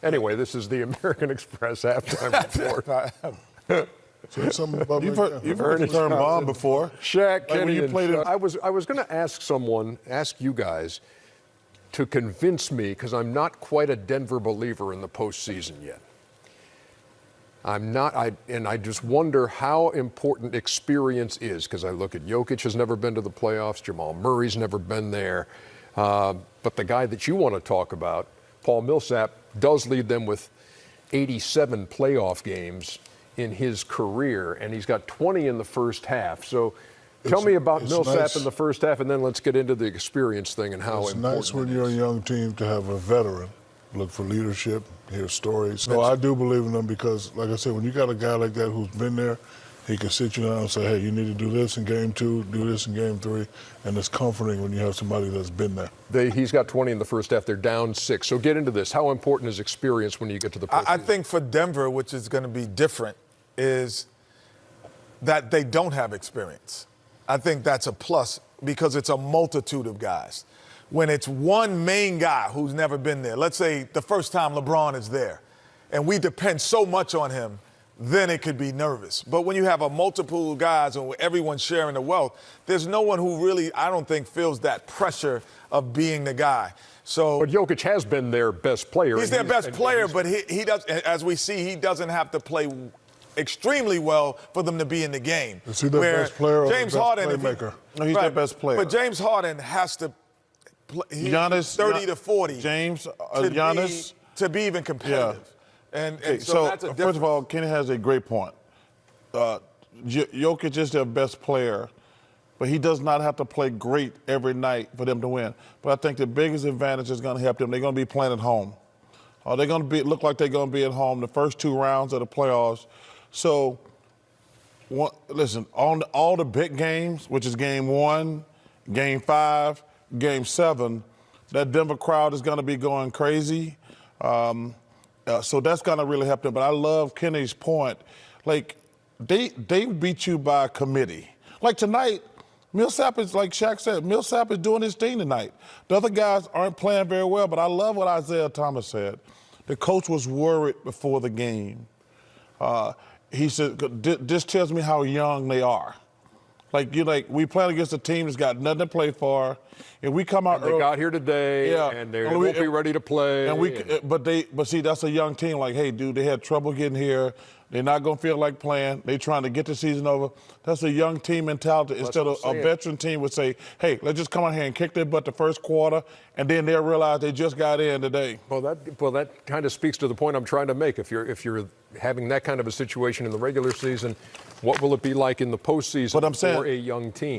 Anyway, this is the American Express halftime report. So something about You've heard the term bomb before. Shaq, Like Kenny, when you and played Shaq. I was going to ask you guys to convince me, because I'm not quite a Denver believer in the postseason yet. I'm not, and I just wonder how important experience is, because I look at Jokic has never been to the playoffs, Jamal Murray's never been there, but the guy that you want to talk about, Paul Millsap, does lead them with 87 playoff games in his career, and he's got 20 in the first half. So tell me about Millsap in the first half, and then let's get into the experience thing and how important it's nice when you're a young team to have a veteran look for leadership, hear stories. So I do believe in them because, like I said, when you got a guy like that who's been there, he can sit you down and say, hey, you need to do this in game 2, do this in game 3, and it's comforting when you have somebody that's been there. He's got 20 in the first half. They're down 6. So get into this. How important is experience when you get to the postseason? I think for Denver, which is going to be different, is that they don't have experience. I think that's a plus because it's a multitude of guys. When it's one main guy who's never been there, let's say the first time LeBron is there, and we depend so much on him, then it could be nervous. But when you have a multiple guys and everyone's sharing the wealth, there's no one who really, I don't think, feels that pressure of being the guy. So, but Jokic has been their best player. He's their best player, but he does, as we see, he doesn't have to play extremely well for them to be in the game. Is he the best player or James the best Harden, playmaker? No, he's their best player. But James Harden has to play Giannis, 30 to 40. James, Giannis. To be even competitive. Yeah. And so that's a difference. first of all, Kenny has a great point. Jokic is their best player, but he does not have to play great every night for them to win. But I think the biggest advantage is going to help them. They're going to be playing at home. They're going to look like they're going to be at home the first 2 rounds of the playoffs. So, listen, on all the big games, which is game 1, game 5, game 7, that Denver crowd is going to be going crazy. So that's going to really help them. But I love Kenny's point. Like, they beat you by committee. Like tonight, Millsap is, like Shaq said, Millsap is doing his thing tonight. The other guys aren't playing very well, but I love what Isaiah Thomas said. The coach was worried before the game. He said, this tells me how young they are. We playing against a team that's got nothing to play for, and we come out early. They got here today, and they won't be ready to play. But see, that's a young team. Like, hey, dude, they had trouble getting here. They're not going to feel like playing. They're trying to get the season over. That's a young team mentality. Instead of a veteran team would say, hey, let's just come out here and kick their butt the first quarter, and then they'll realize they just got in today. Well, that kind of speaks to the point I'm trying to make. If you're having that kind of a situation in the regular season, what will it be like in the postseason for a young team?